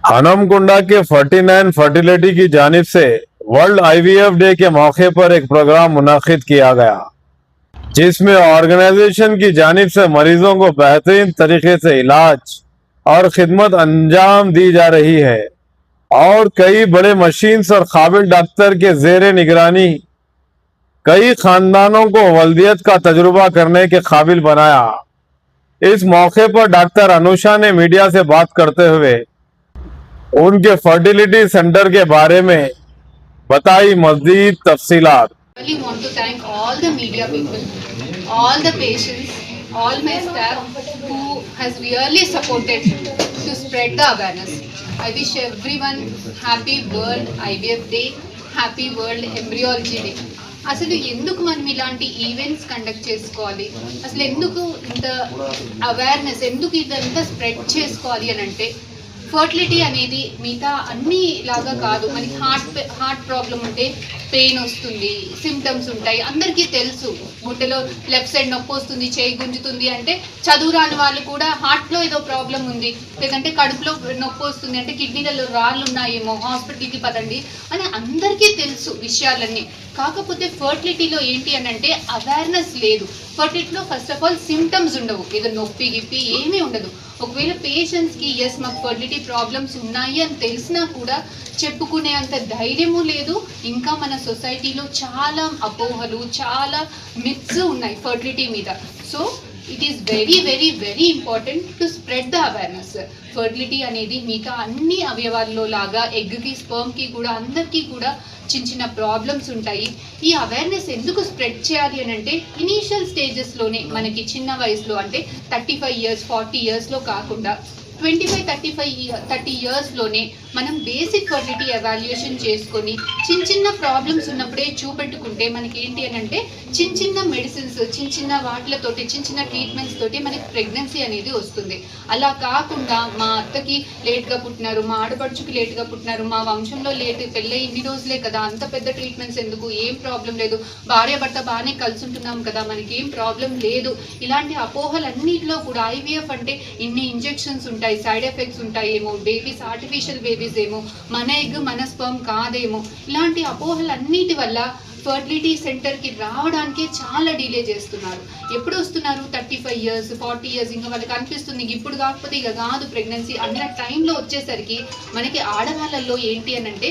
हनमकुंडा के 49 फर्टिलिटी की जानिब से वर्ल्ड आईवीएफ डे के मौके पर एक प्रोग्राम मुनाकिद किया गया, जिसमें ऑर्गेनाइजेशन की जानिब से मरीजों को बेहतरीन तरीके से इलाज और खिदमत अंजाम दी जा रही है और कई बड़े मशीन्स और काबिल डॉक्टर के जेर निगरानी कई खानदानों को वल्दियत का तजुर्बा करने के काबिल बनाया। इस मौके पर डॉक्टर अनुषा ने मीडिया से बात करते हुए उनके फर्टिलिटी सेंटर के बारे में बताई मज़ीद तफसीलात। I really want to thank all the media people, all the patients, all my staff who has really supported to spread the awareness. I wish everyone happy World IVF Day, happy World Embryology Day. అసలు ఎందుకు మనం ఇలాంటి events conduct చేసుకోవాలి, అసలు ఎందుకు ఇంత awareness, ఎందుకు ఇదంతా స్ప్రెడ్ చేసుకోవాలి అని అంటే, ఫర్టిలిటీ అనేది మిగతా అన్ని లాగా కాదు. మనకి హార్ట్ ప్రాబ్లం ఉంటే పెయిన్ వస్తుంది, సిమ్టమ్స్ ఉంటాయి, అందరికీ తెలుసు. గుట్టెలో లెఫ్ట్ సైడ్ నొప్పి వస్తుంది, చేయి గుంజుతుంది అంటే చదువు రాని వాళ్ళు కూడా హార్ట్లో ఏదో ప్రాబ్లం ఉంది, లేదంటే కడుపులో నొప్పి వస్తుంది అంటే కిడ్నీలలో రాళ్ళు ఉన్నాయేమో, హాస్పిటల్కి పదండి అని అందరికీ తెలుసు విషయాలన్నీ. కాకపోతే ఫర్టిలిటీలో ఏంటి అని అంటే అవేర్నెస్ లేదు. ఫర్టిలిటీలో ఫస్ట్ ఆఫ్ ఆల్ సిమ్టమ్స్ ఉండవు, ఏదో నొప్పి గిప్పి ఏమీ ఉండదు. ఒకవేళ పేషెంట్స్కి ఎస్ మాకు ఫర్టిలిటీ ప్రాబ్లమ్స్ ఉన్నాయి అని తెలిసినా కూడా చెప్పుకునే అంత ధైర్యము లేదు. ఇంకా మన సొసైటీలో చాలా అపోహలు, చాలా మిత్స్ ఉన్నాయి ఫర్టిలిటీ మీద. So it is very very very important to spread the awareness. Fertility అనేది మిగతా అన్ని అవయవాల్లో లాగా ఎగ్కి, స్పర్మ్కి కూడా అందరికీ కూడా చిన్న చిన్న ప్రాబ్లమ్స్ ఉంటాయి. ఈ అవేర్నెస్ ఎందుకు స్ప్రెడ్ చేయాలి అని అంటే, ఇనీషియల్ స్టేజెస్లోనే మనకి చిన్న వయసులో అంటే 35 years 40 yearsలో కాకుండా 25-30 yearsలోనే మనం బేసిక్ ఫర్టిలిటీ ఎవాల్యుయేషన్ చేసుకొని చిన్న ప్రాబ్లమ్స్ ఉన్నప్పుడే చూపెట్టుకుంటే మనకి ఏంటి అని అంటే చిన్న మెడిసిన్స్, చిన్న వాటిలతోటి, చిన్న ట్రీట్మెంట్స్ తోటి మనకి ప్రెగ్నెన్సీ అనేది వస్తుంది. అలా కాకుండా మా అత్తకి లేట్గా పుట్టినారు, మా ఆడపడుచుకి లేట్గా పుట్టినారు, మా వంశంలో పెళ్ళై ఇన్ని రోజులే కదా, అంత పెద్ద ట్రీట్మెంట్స్ ఎందుకు, ఏం ప్రాబ్లం లేదు, భార్య భర్త బాగానే కలిసి ఉంటున్నాం కదా, మనకి ఏం ప్రాబ్లం లేదు, ఇలాంటి అపోహలన్నిటిలో కూడా ఐవీఎఫ్ అంటే ఇన్ని ఇంజెక్షన్స్ ఉంటాయి, సైడ్ ఎఫెక్ట్స్ ఉంటాయేమో, బేబీస్ ఆర్టిఫిషియల్ బేబీస్ ఏమో, మన ఎగ్ మన స్పర్మ్ కాదేమో, ఇలాంటి అపోహలన్నిటి వల్ల ఫర్టిలిటీ సెంటర్కి రావడానికి చాలా డిలే చేస్తున్నారు. ఎప్పుడు వస్తున్నారు? 35 years 40 years, ఇంకా వాళ్ళకి అనిపిస్తుంది ఇప్పుడు కాకపోతే ఇక కాదు ప్రెగ్నెన్సీ అన్న టైంలో వచ్చేసరికి మనకి ఆడవాళ్ళల్లో ఏంటి అని అంటే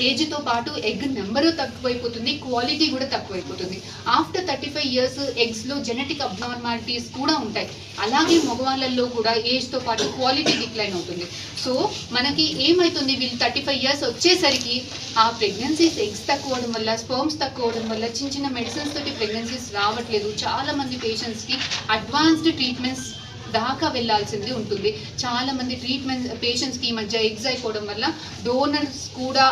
ఏజ్తో పాటు ఎగ్ నెంబరు తక్కువైపోతుంది, క్వాలిటీ కూడా తక్కువైపోతుంది. ఆఫ్టర్ 35 years ఎగ్స్లో జెనెటిక్ అబ్నార్మాలిటీస్ కూడా ఉంటాయి. అలాగే మగవాళ్ళల్లో కూడా ఏజ్తో పాటు క్వాలిటీ డిక్లైన్ అవుతుంది. సో మనకి ఏమవుతుంది, వీళ్ళు 35 years వచ్చేసరికి ఆ ప్రెగ్నెన్సీస్ ఎగ్స్ తక్కువ అవడం వల్ల, స్పర్మ్స్ తక్కువ అవడం వల్ల చిన్న మెడిసిన్స్ తోటి ప్రెగ్నెన్సీస్ రావట్లేదు. చాలామంది పేషెంట్స్కి అడ్వాన్స్డ్ ట్రీట్మెంట్స్ దాకా వెళ్లాల్సింది ఉంటుంది. చాలామంది పేషెంట్స్కి ఈ మధ్య ఎగ్స్ అయిపోవడం వల్ల డోనర్స్ కూడా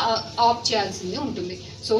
ఆప్ట్ చేయాల్సింది ఉంటుంది. సో